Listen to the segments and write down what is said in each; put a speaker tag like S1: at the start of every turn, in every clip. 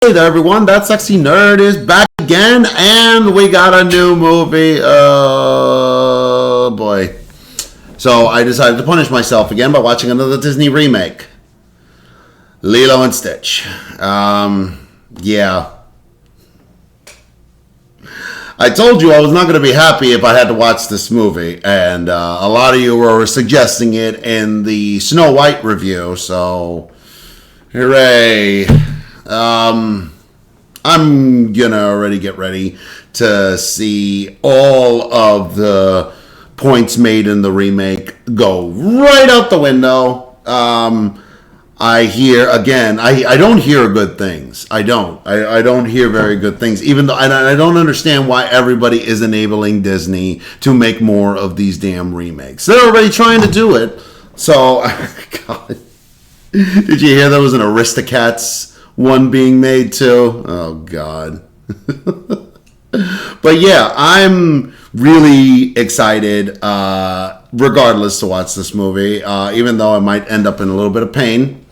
S1: Hey there, everyone. That sexy nerd is back again, and we got a new movie. Oh boy. So I decided to punish myself again by watching another Disney remake, Lilo and Stitch. Yeah. I told you I was not going to be happy if I had to watch this movie, and a lot of you were suggesting it in the Snow White review, so hooray. I'm gonna already get ready to see all of the points made in the remake go right out the window. I hear again. I don't hear good things. I don't hear very good things. Even though I don't understand why everybody is enabling Disney to make more of these damn remakes. They're already trying to do it. So, God, did you hear there was an Aristocats one being made too? Oh God. But yeah, I'm really excited regardless to watch this movie, even though I might end up in a little bit of pain.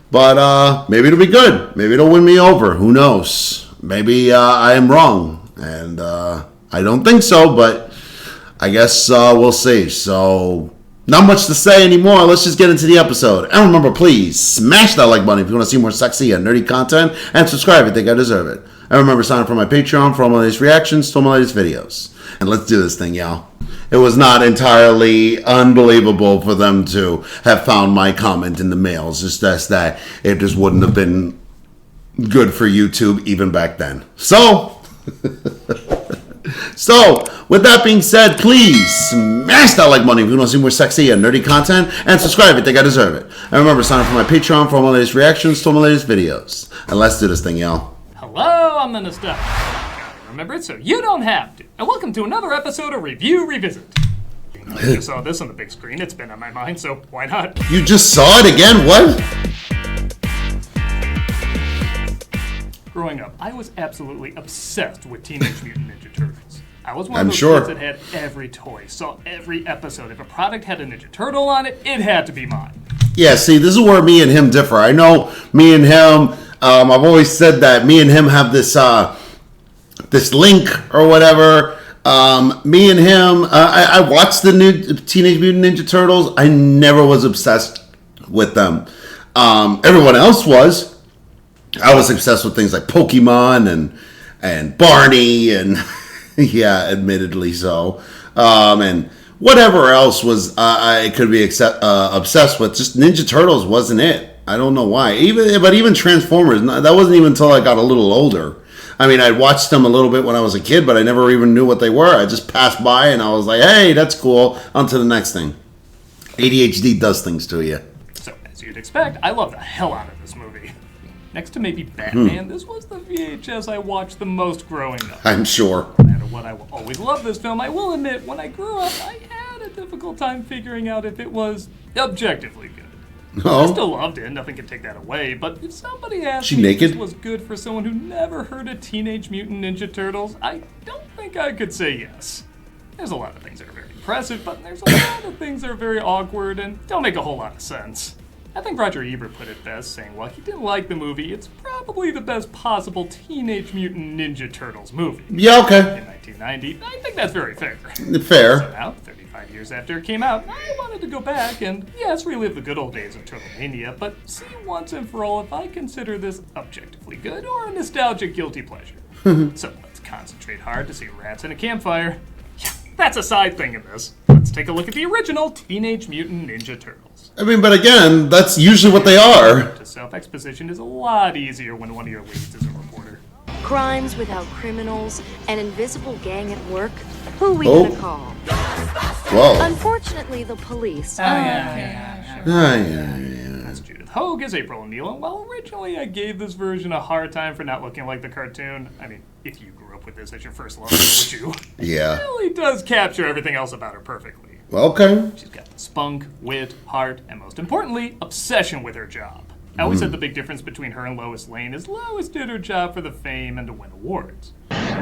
S1: But maybe it'll be good. Maybe it'll win me over. Who knows? Maybe I am wrong, and I don't think so, but I guess we'll see. So not much to say anymore. Let's just get into the episode. And remember, please smash that like button if you want to see more sexy and nerdy content, and subscribe if you think I deserve it. And remember, sign up for my Patreon for all my latest reactions to all my latest videos. And let's do this thing, y'all. It was not entirely unbelievable for them to have found my comment in the mail. It's just that it just wouldn't have been good for YouTube even back then. So with that being said, please smash that like button if you want to see more sexy and nerdy content, and subscribe if you think I deserve it. And remember, sign up for my Patreon for all my latest reactions to all my latest videos. And let's do this thing, y'all.
S2: Hello, I'm the Nostalgia. Remember it so you don't have to. And welcome to another episode of Review Revisit. I just saw this on the big screen. It's been on my mind, so why not?
S1: You just saw it again? What?
S2: Growing up, I was absolutely obsessed with Teenage Mutant Ninja Turtles. I was one of
S1: I'm
S2: those
S1: sure.
S2: kids that had every toy, saw every episode. If a product had a Ninja Turtle on it, it had to be mine.
S1: Yeah, see, this is where me and him differ. I know me and him, I've always said that me and him have this this link or whatever. Me and him, I watched the new Teenage Mutant Ninja Turtles. I never was obsessed with them. Everyone else was. I was obsessed with things like Pokemon and Barney and yeah, admittedly so. And whatever else was I could be obsessed with. Just Ninja Turtles wasn't it. I don't know why. Even Transformers, that wasn't even until I got a little older. I mean, I watched them a little bit when I was a kid, but I never even knew what they were. I just passed by and I was like, hey, that's cool. On to the next thing. ADHD does things to you.
S2: So, as you'd expect, I love the hell out of this movie. Next to maybe Batman, this was the VHS I watched the most growing up.
S1: I'm sure.
S2: No matter what, I will always love this film. I will admit, when I grew up, I had a difficult time figuring out if it was objectively good. I still loved it, nothing can take that away, but if somebody asked me if this was good for someone who never heard of Teenage Mutant Ninja Turtles, I don't think I could say yes. There's a lot of things that are very impressive, but there's a lot of things that are very awkward and don't make a whole lot of sense. I think Roger Ebert put it best, saying while he didn't like the movie, it's probably the best possible Teenage Mutant Ninja Turtles movie.
S1: Yeah, okay.
S2: In 1990, I think that's very fair.
S1: Fair.
S2: So now, 35 years after it came out, I wanted to go back and, yes, relive the good old days of Turtlemania, but see once and for all if I consider this objectively good or a nostalgic guilty pleasure. So let's concentrate hard to see rats in a campfire. Yeah, that's a side thing in this. Let's take a look at the original Teenage Mutant Ninja Turtles.
S1: I mean, but again, that's usually what they are.
S2: Self-exposition is a lot easier when one of your leads is a reporter.
S3: Crimes without criminals, an invisible gang at work. Who we gonna call?
S1: Whoa.
S3: Unfortunately, the police.
S2: That's Judith Hogue as April O'Neil, and while originally I gave this version a hard time for not looking like the cartoon, I mean, if you grew up with this as your first love, would you?
S1: Yeah.
S2: It really does capture everything else about her perfectly.
S1: Okay.
S2: She's got the spunk, wit, heart, and most importantly, obsession with her job. I always said the big difference between her and Lois Lane is Lois did her job for the fame and to win awards.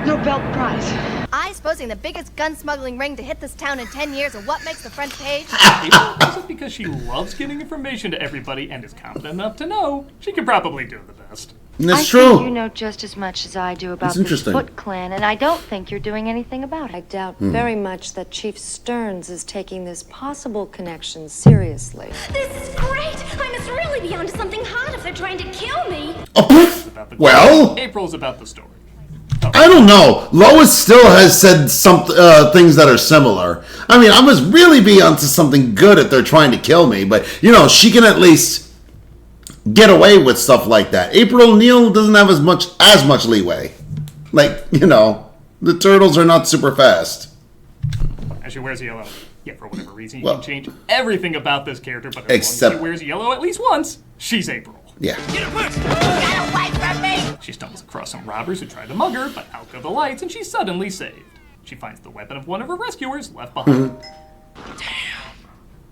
S4: Nobel Prize.
S5: I supposing the biggest gun smuggling ring to hit this town in 10 years, and what makes the front page?
S2: April does it because she loves getting information to everybody and is confident enough to know she can probably do the best.
S1: That's
S3: I think
S1: true.
S3: you know just as much as I do about
S1: That's
S3: the
S1: interesting.
S3: Foot Clan, and I don't think you're doing anything about it.
S4: I doubt very much that Chief Stearns is taking this possible connection seriously.
S6: This is great! I must really be onto something hot if they're trying to kill me.
S1: Oh, well,
S2: April's about the story.
S1: I don't know. Lois still has said some things that are similar. I mean, I must really be onto something good if they're trying to kill me, but, you know, she can at least get away with stuff like that. April O'Neil doesn't have as much leeway. Like, you know, the turtles are not super fast.
S2: And she wears yellow. Yeah, for whatever reason, you can change everything about this character, but
S1: except
S2: she wears yellow at least once, she's April.
S1: Yeah.
S6: Get away from me!
S2: She stumbles across some robbers who try to mug her, but out go the lights, and she's suddenly saved. She finds the weapon of one of her rescuers left behind. Damn.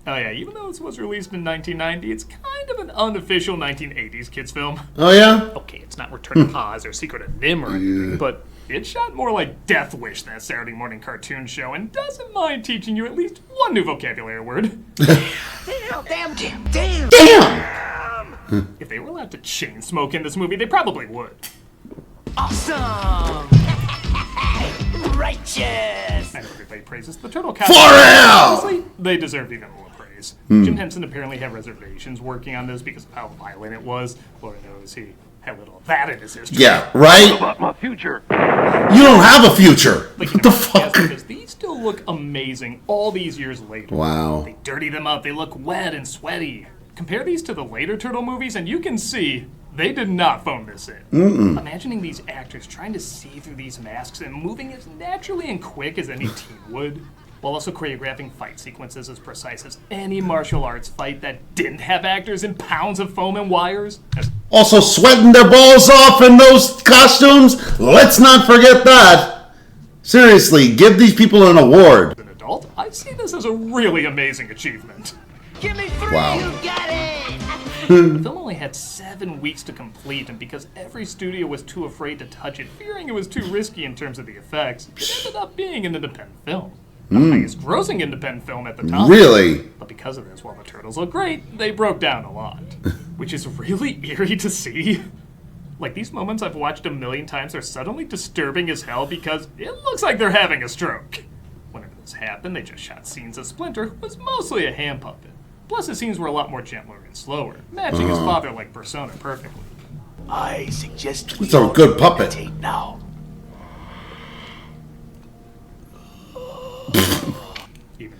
S2: Oh yeah, even though this was released in 1990, it's kind of an unofficial 1980s kids film.
S1: Oh yeah?
S2: Okay, it's not Return of Oz or Secret of Nim or anything, but it's shot more like Death Wish, that Saturday morning cartoon show, and doesn't mind teaching you at least one new vocabulary word.
S1: Damn!
S2: If they were allowed to chain smoke in this movie, they probably would.
S7: Awesome! Righteous!
S2: I know everybody praises the Turtle Cast.
S1: For real!
S2: Honestly, they deserve even more praise. Jim Henson apparently had reservations working on this because of how violent it was. Lord knows he had little of that in his history.
S1: Yeah, right?
S8: About my future.
S1: You don't have a future.
S2: Like,
S1: What the fuck?
S2: Because these still look amazing all these years later.
S1: Wow.
S2: They dirty them up. They look wet and sweaty. Compare these to the later Turtle movies, and you can see they did not phone this in. Imagining these actors trying to see through these masks and moving as naturally and quick as any teen would, while also choreographing fight sequences as precise as any martial arts fight that didn't have actors in pounds of foam and wires.
S1: Also sweating their balls off in those costumes. Let's not forget that. Seriously, give these people an award.
S2: As an adult, I see this as a really amazing achievement.
S7: Give me 3!
S1: Wow.
S7: You got it!
S2: The film only had 7 weeks to complete, and because every studio was too afraid to touch it, fearing it was too risky in terms of the effects, it ended up being an independent film. The highest grossing independent film at the time.
S1: Really?
S2: But because of this, while the turtles look great, they broke down a lot. Which is really eerie to see. Like, these moments I've watched a million times are suddenly disturbing as hell because it looks like they're having a stroke. Whenever this happened, they just shot scenes of Splinter, who was mostly a hand puppet. Plus, the scenes were a lot more gentler and slower, matching his father like Persona perfectly.
S7: I suggest we
S1: It's a good puppet.
S7: meditate now.
S2: Even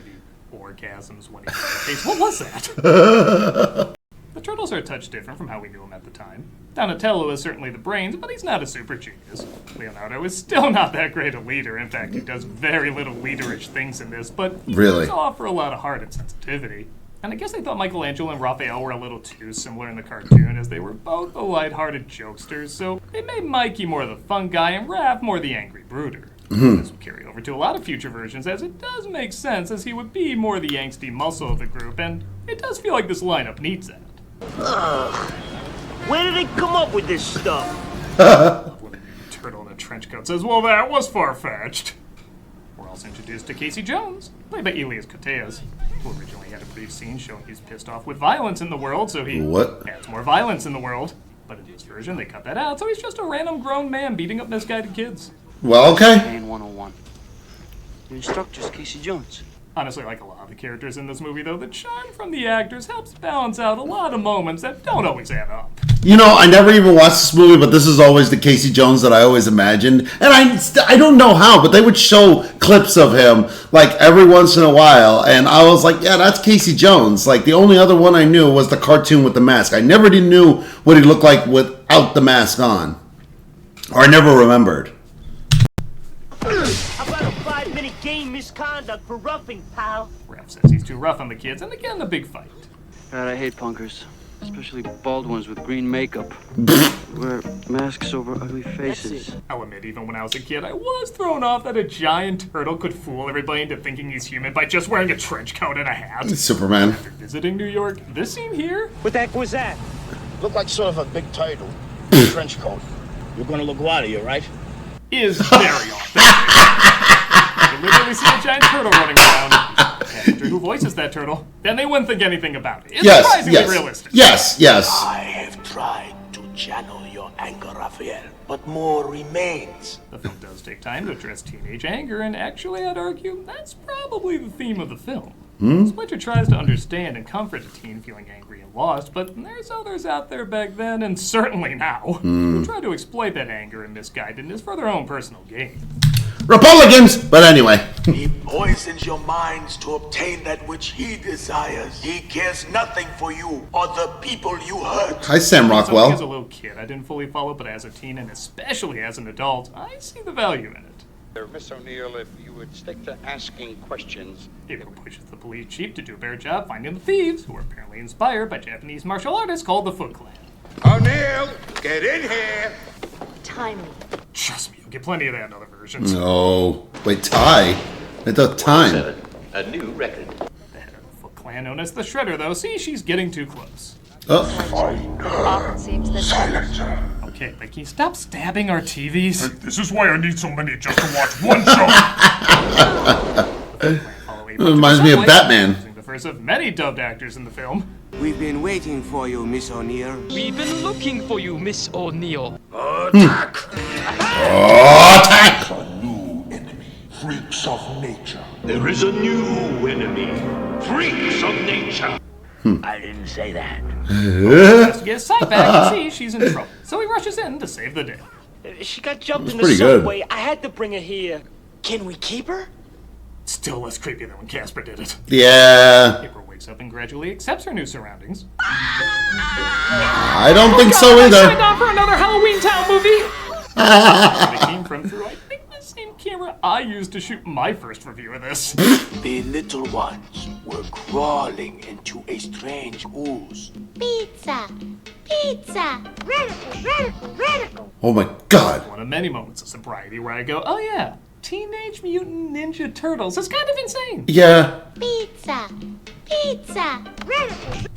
S2: the orgasms when he made his face. What was that? The Turtles are a touch different from how we knew them at the time. Donatello is certainly the brains, but he's not a super genius. Leonardo is still not that great a leader. In fact, he does very little leaderish things in this, but he
S1: Really?
S2: does offer a lot of heart and sensitivity. And I guess they thought Michelangelo and Raphael were a little too similar in the cartoon, as they were both the lighthearted jokesters, so they made Mikey more the fun guy and Raph more the angry brooder. This will carry over to a lot of future versions, as it does make sense, as he would be more the angsty muscle of the group, and it does feel like this lineup needs that.
S9: Where did they come up with this stuff?
S2: When the turtle in a trench coat says, well, that was far-fetched. We're also introduced to Casey Jones, played by Elias Koteas, who originally had a brief scene showing he's pissed off with violence in the world, so he adds more violence in the world. But in this version, they cut that out, so he's just a random grown man beating up misguided kids.
S1: Well, okay.
S10: Man 101. Your instructor's Casey Jones.
S2: Honestly, like a lot of the characters in this movie, though, the charm from the actors helps balance out a lot of moments that don't always add up.
S1: You know, I never even watched this movie, but this is always the Casey Jones that I always imagined. And I don't know how, but they would show clips of him, like, every once in a while. And I was like, yeah, that's Casey Jones. Like, the only other one I knew was the cartoon with the mask. I never knew what he looked like without the mask on. Or I never remembered.
S9: How about a 5-minute game misconduct for roughing, pal?
S2: Raph says he's too rough on the kids, and again, the big fight.
S10: God, I hate punkers. Especially bald ones with green makeup. Wear masks over ugly faces.
S2: I'll admit, even when I was a kid, I was thrown off that a giant turtle could fool everybody into thinking he's human by just wearing a trench coat and a hat.
S1: Superman.
S2: After visiting New York, this scene here...
S9: What the heck was that?
S11: Looked like sort of a big turtle. Trench coat. You're gonna look wild, you right?
S2: Is very authentic. You can literally see a giant turtle running around. The actor who voices that turtle, then they wouldn't think anything about it. It's surprisingly realistic.
S1: Yes.
S9: I have tried to channel your
S7: anger, Raphael, but more remains.
S2: The film does take time to address teenage anger, and actually, I'd argue that's probably the theme of the film. Splinter tries to understand and comfort a teen feeling angry and lost, but there's others out there back then, and certainly now, who try to exploit that anger and misguidedness for their own personal gain.
S1: Republicans! But anyway.
S7: He poisons your minds to obtain that which he desires. He cares nothing for you or the people you hurt.
S1: Hi, Sam Rockwell.
S2: As a little kid, I didn't fully follow, but as a teen, and especially as an adult, I see the value in it.
S8: Miss O'Neill, if you would stick to asking questions.
S2: April pushes the police chief to do a better job finding the thieves, who are apparently inspired by Japanese martial artists called the Foot Clan.
S8: O'Neill, get in here!
S4: Timely.
S2: Trust me, you'll get plenty of that in other versions.
S1: No. Wait, Ty? I thought time.
S12: A new record.
S2: The head of the Foot Clan, known as the Shredder, though, see, she's getting too close.
S4: Often seems that
S7: Silencer.
S2: Okay, but can you stop stabbing our TVs?
S11: This is why I need so many just to watch one show.
S1: It reminds me of Batman.
S2: The first of many dubbed actors in the film.
S13: We've been waiting for you, Miss O'Neill.
S14: We've been looking for you, Miss O'Neill.
S7: Attack!
S1: Attack!
S7: A new enemy. Freaks of nature.
S12: There is a new enemy. Freaks of nature.
S7: I didn't say that.
S2: Has to get his sight back and see she's in trouble. So he rushes in to save the day.
S9: She got jumped in the
S1: pretty good.
S9: subway. I had to bring her here. Can we keep her?
S2: Still less creepy than when Casper did it.
S1: Yeah.
S2: April wakes up and gradually accepts her new surroundings.
S1: I don't think so either.
S14: Signed on for another Halloween Town movie.
S2: Where they came from through, I think, the same camera I used to shoot my first review of this.
S7: The little ones were crawling into a strange ooze.
S6: Pizza! Pizza! Radical!
S1: Oh my god.
S2: One of many moments of sobriety where I go, oh yeah, Teenage Mutant Ninja Turtles is kind of insane.
S1: Yeah.
S6: Pizza! Pizza! Radical!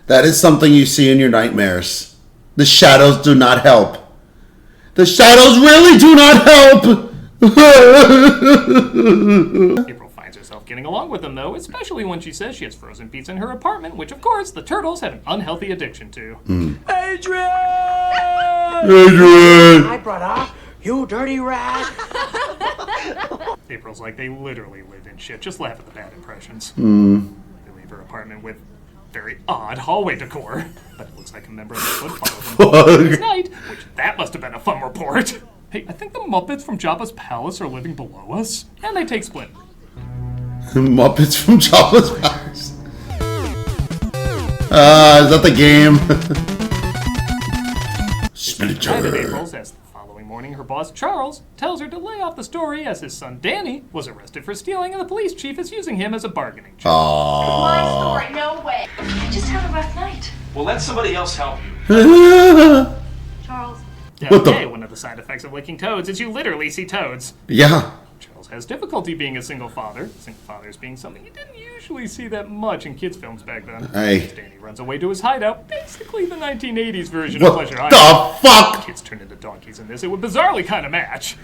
S1: That is something you see in your nightmares. The shadows do not help. The shadows really do not help!
S2: April finds herself getting along with them, though, especially when she says she has frozen pizza in her apartment, which, of course, the turtles have an unhealthy addiction to.
S9: Adrian!
S1: Adrian!
S9: Hi, brother. You dirty rat.
S2: April's like, they literally live in shit. Just laugh at the bad impressions. They leave her apartment with very odd hallway decor, but it looks like a member of the Foot followed them this night, which that must have been a fun report. Hey, I think the Muppets from Jabba's palace are living below us, and they take Splinter.
S1: Muppets from Jabba's Palace. Is that the game?
S2: Night of April's, as the following morning her boss Charles tells her to lay off the story as his son Danny was arrested for stealing and the police chief is using him as a bargaining chip.
S6: My story, no way. I just had a rough night.
S12: Well, let somebody else help you.
S6: Charles.
S2: Yeah,
S1: What the-
S2: okay, one of the side effects of licking toads is you literally see toads.
S1: Yeah.
S2: Charles has difficulty being a single father. Single fathers being something you didn't usually see that much in kids' films back then.
S1: Hey.
S2: Danny runs away to his hideout, basically the 1980s version
S1: What
S2: of Pleasure
S1: the
S2: Island.
S1: fuck?
S2: Kids turn into donkeys in this. It would bizarrely kind of match.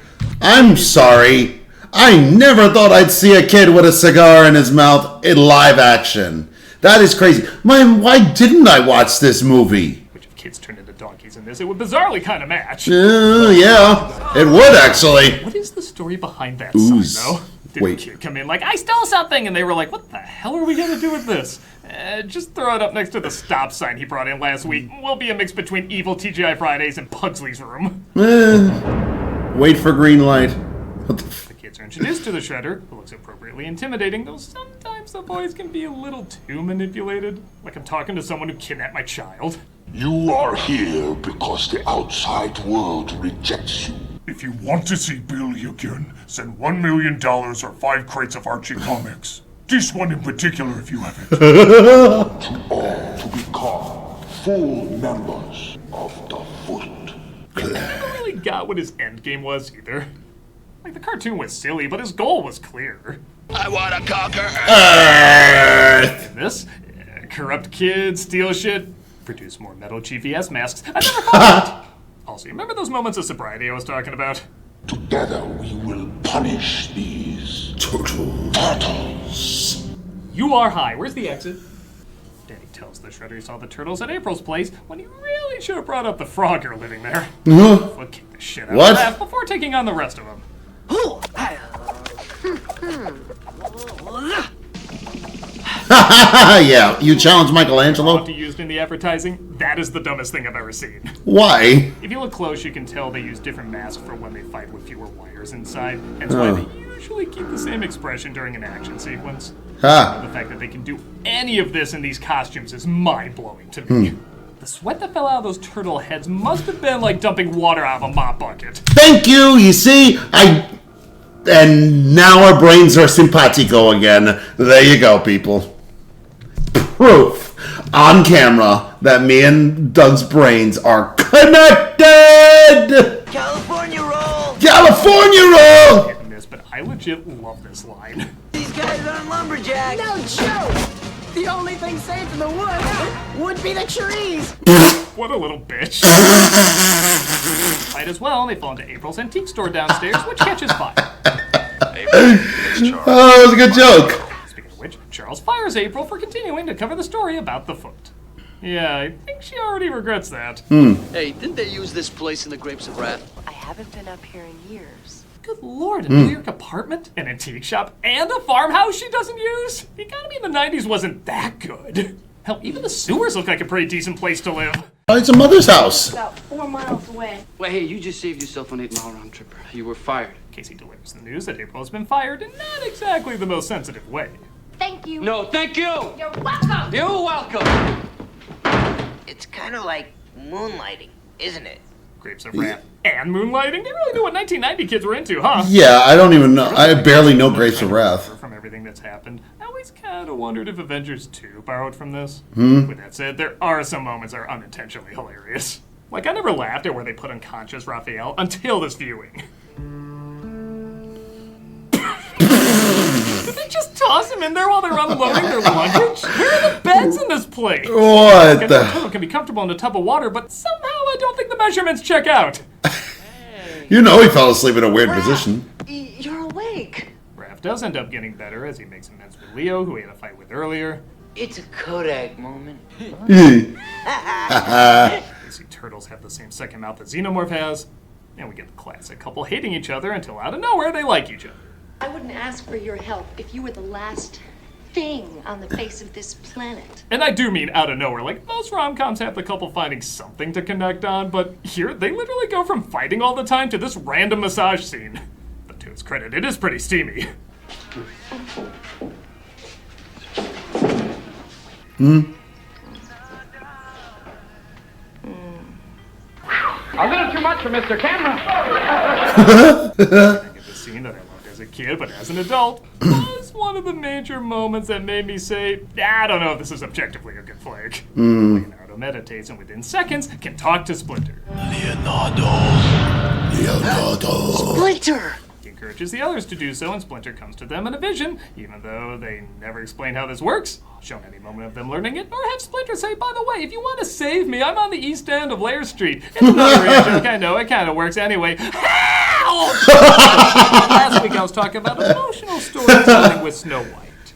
S1: I'm sorry. I never thought I'd see a kid with a cigar in his mouth in live action. That is crazy. Man, why didn't I watch this movie?
S2: Which if kids turned into donkeys in this, it would bizarrely kind of match.
S1: Yeah, it would actually.
S2: What is the story behind that
S1: Ooze.
S2: sign, though? Did
S1: Wait.
S2: the kid come in like, I stole something, and they were like, what the hell are we going to do with this? Just throw it up next to the stop sign he brought in last week. Will be a mix between evil TGI Fridays and Pugsley's room.
S1: Wait for green light. What the
S2: The kids are introduced to the Shredder, who looks appropriately intimidating, though sometimes the boys can be a little too manipulated. Like I'm talking to someone who kidnapped my child.
S15: You are here because the outside world rejects you.
S11: If you want to see Billy again, send $1 million or 5 crates of Archie comics. This one in particular, if you haven't.
S15: To all to become full members of the Foot
S2: I never really got what his end game was either. Like the cartoon was silly, but his goal was clear.
S7: I want to conquer
S2: And this, corrupt kids, steal shit, produce more metal GVS masks. I never thought it. Also, remember those moments of sobriety I was talking about?
S15: Together we will punish these turtles.
S2: You are high. Where's the exit? Danny tells the Shredder he saw the turtles at April's place when he really should have brought up the frog girl living there. We'll kick the shit out of that before taking on the rest of them.
S1: Yeah, you challenge Michelangelo?
S2: Used in the advertising, that is the dumbest thing I've ever seen.
S1: Why?
S2: If you look close, you can tell they use different masks for when they fight with fewer wires inside. That's why they usually keep the same expression during an action sequence. The fact that they can do any of this in these costumes is mind-blowing to me. The sweat that fell out of those turtle heads must have been like dumping water out of a mop bucket.
S1: Thank you! You see, and now our brains are simpatico again. There you go, people. Proof on camera that me and Doug's brains are connected!
S16: California roll!
S1: California roll!
S2: Hitting this, but I legit love this line.
S16: These guys aren't lumberjacks!
S17: No joke! The only thing safe in the woods would be the trees!
S2: What a little bitch. Might as well, and they fall into April's antique store downstairs, which catches fire.
S1: Oh, that was a good joke.
S2: Speaking of which, Charles fires April for continuing to cover the story about the foot. Yeah, I think she already regrets that.
S10: Hey, didn't they use this place in the Grapes of Wrath?
S4: I haven't been up here in years.
S2: Good lord, a New York apartment, an antique shop, and a farmhouse she doesn't use? The economy in the 90s wasn't that good. Hell, even the sewers look like a pretty decent place to live.
S1: Oh, it's a mother's house.
S6: About 4 miles away.
S10: Wait, hey, you just saved yourself an 8-mile round tripper. You were fired.
S2: Casey delivers the news that April has been fired in not exactly the most sensitive way.
S6: Thank you.
S10: No, thank you!
S6: You're welcome!
S10: You're welcome!
S16: It's kind of like moonlighting, isn't it?
S2: Grapes of Wrath and moonlighting? They really knew what 1990 kids were into, huh?
S1: Yeah, I don't even know. I barely know Grapes of Wrath.
S2: From everything that's happened, I always kind of wondered if Avengers 2 borrowed from this. With that said, there are some moments that are unintentionally hilarious. Like, I never laughed at where they put unconscious Raphael until this viewing. Did they just toss him in there while they're unloading their luggage? Where are the beds in this place?
S1: What
S2: the? The turtle can be comfortable in a tub of water, but somehow I don't think the measurements check out.
S1: You know he fell asleep in a weird position.
S4: You're awake.
S2: Raph does end up getting better as he makes amends with Leo, who he had a fight with earlier.
S16: It's a Kodak moment.
S2: You see turtles have the same second mouth that Xenomorph has, and we get the classic couple hating each other until out of nowhere they like each other.
S3: I wouldn't ask for your help if you were the last thing on the face of this planet.
S2: And I do mean out of nowhere. Like, most rom-coms have the couple finding something to connect on, but here they literally go from fighting all the time to this random massage scene. But to its credit, it is pretty steamy.
S14: A little too much for Mr. Camera.
S2: I get the scene that I loved as a kid, but as an adult, was one of the major moments that made me say, I don't know if this is objectively a good flick. Leonardo meditates and within seconds can talk to Splinter.
S15: Leonardo.
S16: Splinter!
S2: He encourages the others to do so, and Splinter comes to them in a vision, even though they never explain how this works, shown any moment of them learning it, or have Splinter say, by the way, if you want to save me, I'm on the east end of Lair Street. It's another joke, I know, it kind of works anyway. Help! Last week I was talking about emotional storytelling with Snow White,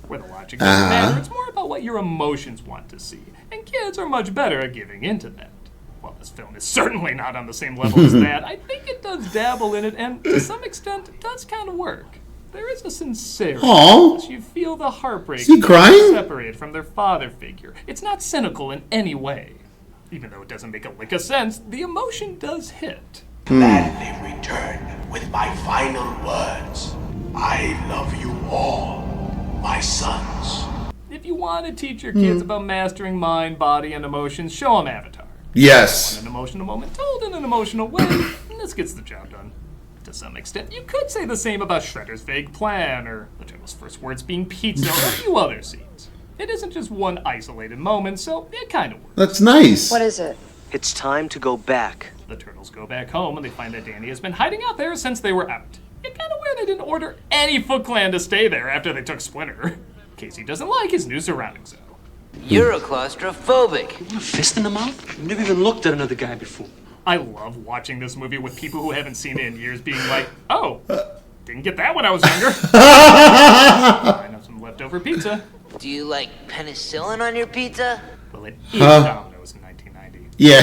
S2: where the logic doesn't matter, it's more about what your emotions want to see, and kids are much better at giving into that. While this film is certainly not on the same level as that, I think it does dabble in it, and to some extent, it does kind of work. There is a sincerity as you feel the heartbreak.
S1: Is he crying?
S2: Separated from their father figure. It's not cynical in any way. Even though it doesn't make a lick of sense, the emotion does hit.
S7: Gladly return with my final words. I love you all, my sons.
S2: If you want to teach your kids about mastering mind, body, and emotions, show them Avatar.
S1: Yes.
S2: An emotional moment told in an emotional way, and this gets the job done. To some extent, you could say the same about Shredder's vague plan, or the turtle's first words being pizza, or a few other scenes. It isn't just one isolated moment, so it kind of works.
S1: That's nice.
S4: What is it?
S16: It's time to go back.
S2: The turtles go back home, and they find that Danny has been hiding out there since they were out. It's kind of weird they didn't order any Foot Clan to stay there after they took Splinter. Casey doesn't like his new surroundings, though.
S16: You're a claustrophobic.
S10: You want a fist in the mouth? You've never even looked at another guy before.
S2: I love watching this movie with people who haven't seen it in years being like, oh, didn't get that when I was younger. I have some leftover pizza.
S16: Do you like penicillin on your pizza?
S2: Well, it is Domino's in 1990.
S1: Yeah.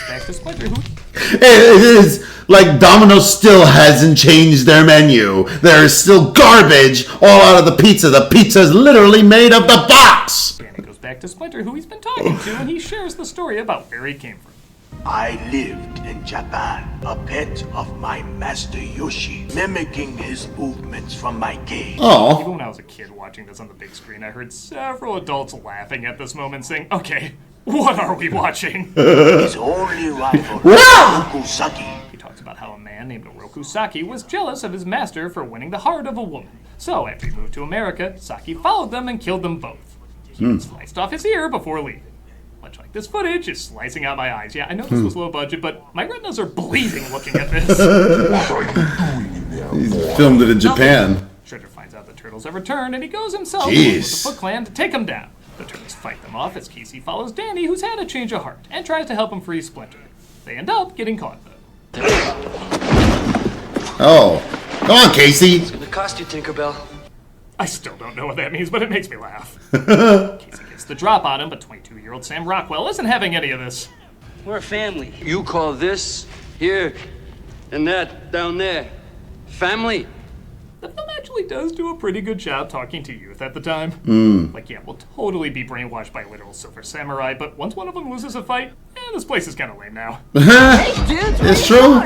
S2: Back to Splinter, who...
S1: It is like Domino's still hasn't changed their menu. There is still garbage all out of the pizza. The pizza is literally made of the box.
S2: Danny goes back to Splinter, who he's been talking to, and he shares the story about where he came from.
S7: I lived in Japan, a pet of my master Yoshi, mimicking his movements from my cage.
S1: Oh.
S2: Even when I was a kid watching this on the big screen, I heard several adults laughing at this moment, saying, "Okay, what are we watching?"
S7: His only rival, Rokusaki.
S2: He talks about how a man named Rokusaki was jealous of his master for winning the heart of a woman. So after he moved to America, Saki followed them and killed them both. He sliced off his ear before leaving. Much like this footage is slicing out my eyes. Yeah, I know this was low budget, but my retinas are bleeding looking at this.
S1: He filmed it in Japan.
S2: Shredder finds out the turtles have returned, and he goes himself with the Foot Clan to take them down. The turtles fight them off as Casey follows Danny, who's had a change of heart, and tries to help him free Splinter. They end up getting caught, though.
S1: Oh. Come on, Casey.
S10: It's gonna cost you, Tinkerbell.
S2: I still don't know what that means, but it makes me laugh. Casey gets the drop on him, but 22-year-old Sam Rockwell isn't having any of this.
S10: We're a family. You call this here and that down there family?
S2: The film actually does do a pretty good job talking to youth at the time. Like, yeah, we'll totally be brainwashed by literal silver samurai, but once one of them loses a fight, this place is kind of lame now.
S1: It's true.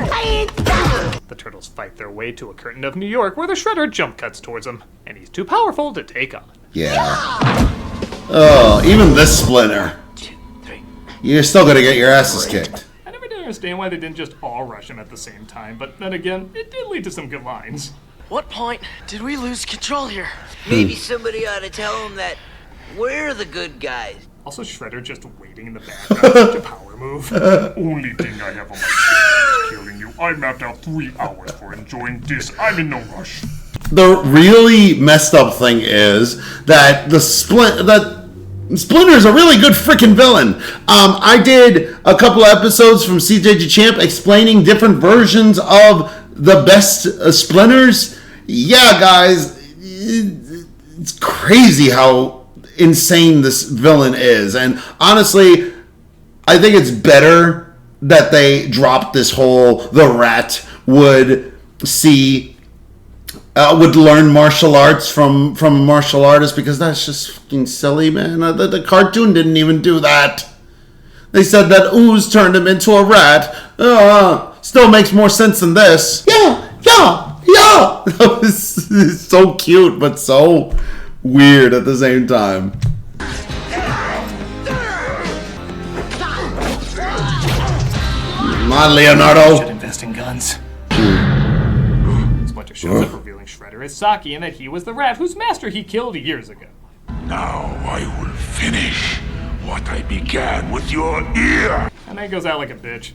S2: The turtles fight their way to a curtain of New York where the Shredder jump cuts towards him, and he's too powerful to take on.
S1: Yeah. Oh, even this Splinter.
S16: 2, 3.
S1: You're still gonna get your asses kicked.
S2: I never did understand why they didn't just all rush him at the same time, but then again, it did lead to some good lines.
S17: What point did we lose control here?
S16: Maybe somebody ought to tell him that we're the good guys.
S2: Also, Shredder just waiting in the background, such a power move.
S11: Only thing I have on my schedule is killing you. I mapped out 3 hours for enjoying this. I'm in no rush.
S1: The really messed up thing is that Splinter's a really good freaking villain. I did a couple of episodes from CJ Champ explaining different versions of the best Splinters. Yeah, guys, it's crazy how insane this villain is, and honestly, I think it's better that they dropped this whole the rat would learn martial arts from a martial artist, because that's just fucking silly, man. The cartoon didn't even do that. They said that ooze turned him into a rat. Still makes more sense than this. Yeah. That was so cute, but so weird at the same time. Come on, Leonardo.
S2: Should invest in guns. Splinter shows up revealing Shredder as Saki and that he was the rat whose master he killed years ago.
S15: Now I will finish what I began with your ear.
S2: And then goes out like a bitch.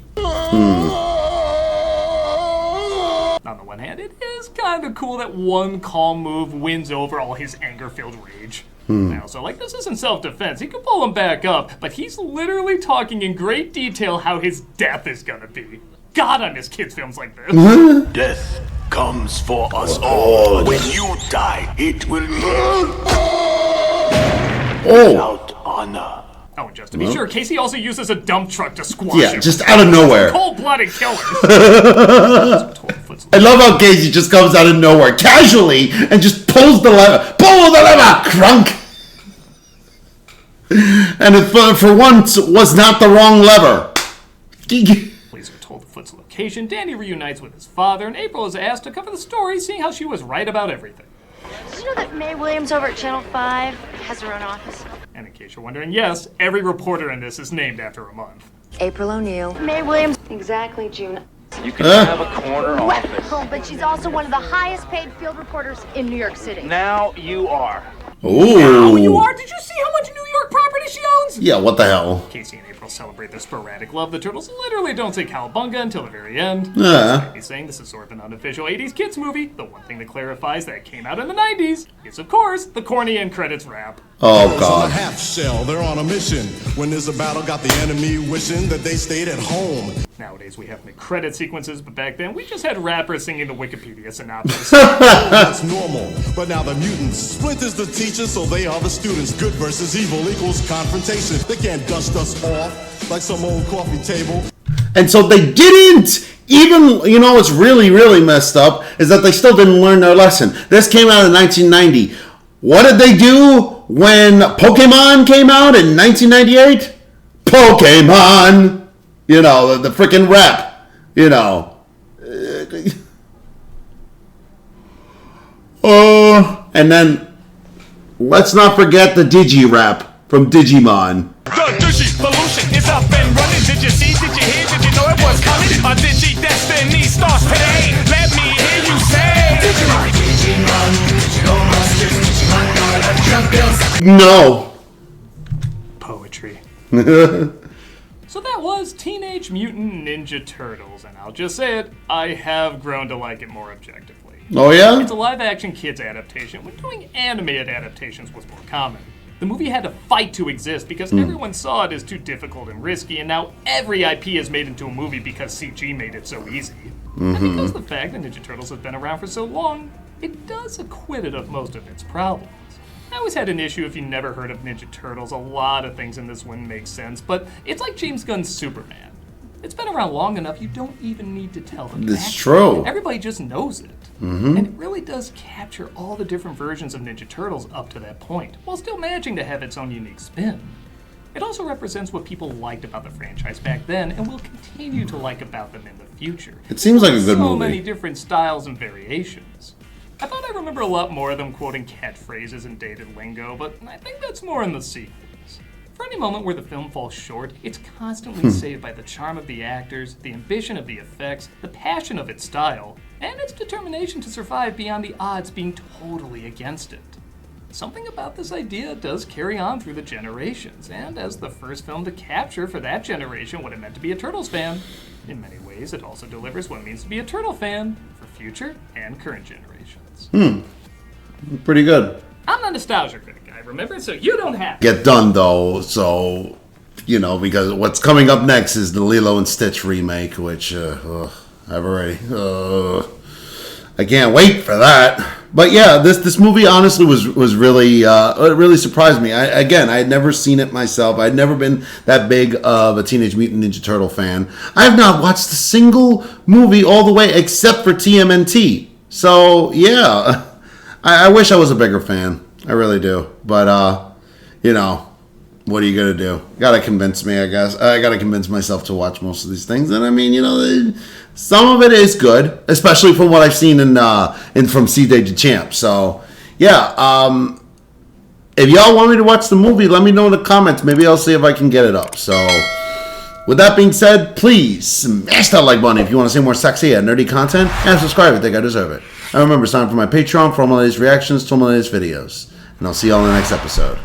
S2: On the one hand, it is kind of cool that one calm move wins over all his anger-filled rage. I also like, this isn't self-defense. He could pull him back up, but he's literally talking in great detail how his death is gonna be. God, I miss kids' films like this.
S7: Death comes for us all. When you die, it will be without honor.
S2: Oh, and just to be sure, Casey also uses a dump truck to squash him.
S1: Yeah, just out of nowhere.
S2: Cold-blooded killers.
S1: I love how Casey just comes out of nowhere, casually, and just pulls the lever. Pull the lever! Crunk! And it, for once, was not the wrong lever.
S2: Police are told the Foot's location. Danny reunites with his father, and April is asked to cover the story, seeing how she was right about everything.
S4: Did you know that Mae Williams over at Channel 5 has her own office?
S2: And in case you're wondering, yes, every reporter in this is named after a month.
S4: April O'Neil. Mae Williams. Exactly, June.
S14: You can have a corner office.
S5: Well, but she's also one of the highest paid field reporters in New York City.
S14: Now you are.
S1: Ooh.
S2: Now you are? Did you see how much New York property she owns?
S1: Yeah, what the hell?
S2: Casey and April celebrate their sporadic love. The turtles literally don't say cowabunga until the very end. He's saying this is sort of an unofficial 80s kids movie. The one thing that clarifies that it came out in the 90s is, of course, the corny end credits rap.
S1: Oh,
S18: On
S1: God.
S18: a half shell, they're on a mission. When there's a battle, got the enemy wishing that they stayed at home.
S2: Nowadays we have mid-credit sequences, but back then we just had rappers singing the Wikipedia synopsis.
S18: That's normal. But now the mutants. Splinter's the teacher, so they are the students. Good versus evil equals confrontation. They can't dust us off like some old coffee table.
S1: And so they didn't even, you know, what's really, really messed up is that they still didn't learn their lesson. This came out in 1990. What did they do when Pokemon came out in 1998? Pokemon! You know, the freaking rap. You know. And then, let's not forget the Digi-rap from Digimon.
S19: The Digi-pollution is up and running. Did you see, did you hear, did you know it was coming? A Digi-destiny starts today. Let me hear you say Digimon, Digimon, Digital Monsters, Digimon are the champions.
S1: No.
S2: Poetry. So that was Teenage Mutant Ninja Turtles, and I'll just say it, I have grown to like it more objectively.
S1: Oh yeah?
S2: It's a live-action kids adaptation when doing animated adaptations was more common. The movie had to fight to exist because everyone saw it as too difficult and risky, and now every IP is made into a movie because CG made it so easy. And because the fact that Ninja Turtles has been around for so long, it does acquit it of most of its problems. I always had an issue if you never heard of Ninja Turtles. A lot of things in this wouldn't make sense, but it's like James Gunn's Superman. It's been around long enough, you don't even need to tell them.
S1: It's true.
S2: Everybody just knows it. And it really does capture all the different versions of Ninja Turtles up to that point, while still managing to have its own unique spin. It also represents what people liked about the franchise back then and will continue to like about them in the future.
S1: It seems like a good movie.
S2: So many different styles and variations. I thought I remember a lot more of them quoting catchphrases and dated lingo, but I think that's more in the sequels. For any moment where the film falls short, it's constantly saved by the charm of the actors, the ambition of the effects, the passion of its style, and its determination to survive beyond the odds being totally against it. Something about this idea does carry on through the generations, and as the first film to capture for that generation what it meant to be a Turtles fan, in many ways it also delivers what it means to be a Turtle fan for future and current generations.
S1: Pretty good.
S2: I'm a nostalgia critic guy, remember? So you don't have to.
S1: Get done though, so you know, because what's coming up next is the Lilo and Stitch remake, which I've already I can't wait for that. But yeah, this movie honestly was really it really surprised me. I had never seen it myself. I'd never been that big of a Teenage Mutant Ninja Turtle fan. I have not watched a single movie all the way except for TMNT. So yeah, I wish I was a bigger fan. I really do. But you know, what are you gonna do? Gotta convince me, I guess. I gotta convince myself to watch most of these things. And I mean, you know, some of it is good, especially from what I've seen in from C-Day to Champ. So yeah, if y'all want me to watch the movie, let me know in the comments. Maybe I'll see if I can get it up. So with that being said, please smash that like button if you want to see more sexy and nerdy content, and subscribe if you think I deserve it. And remember, sign up for my Patreon for all my latest reactions to all my latest videos. And I'll see y'all in the next episode.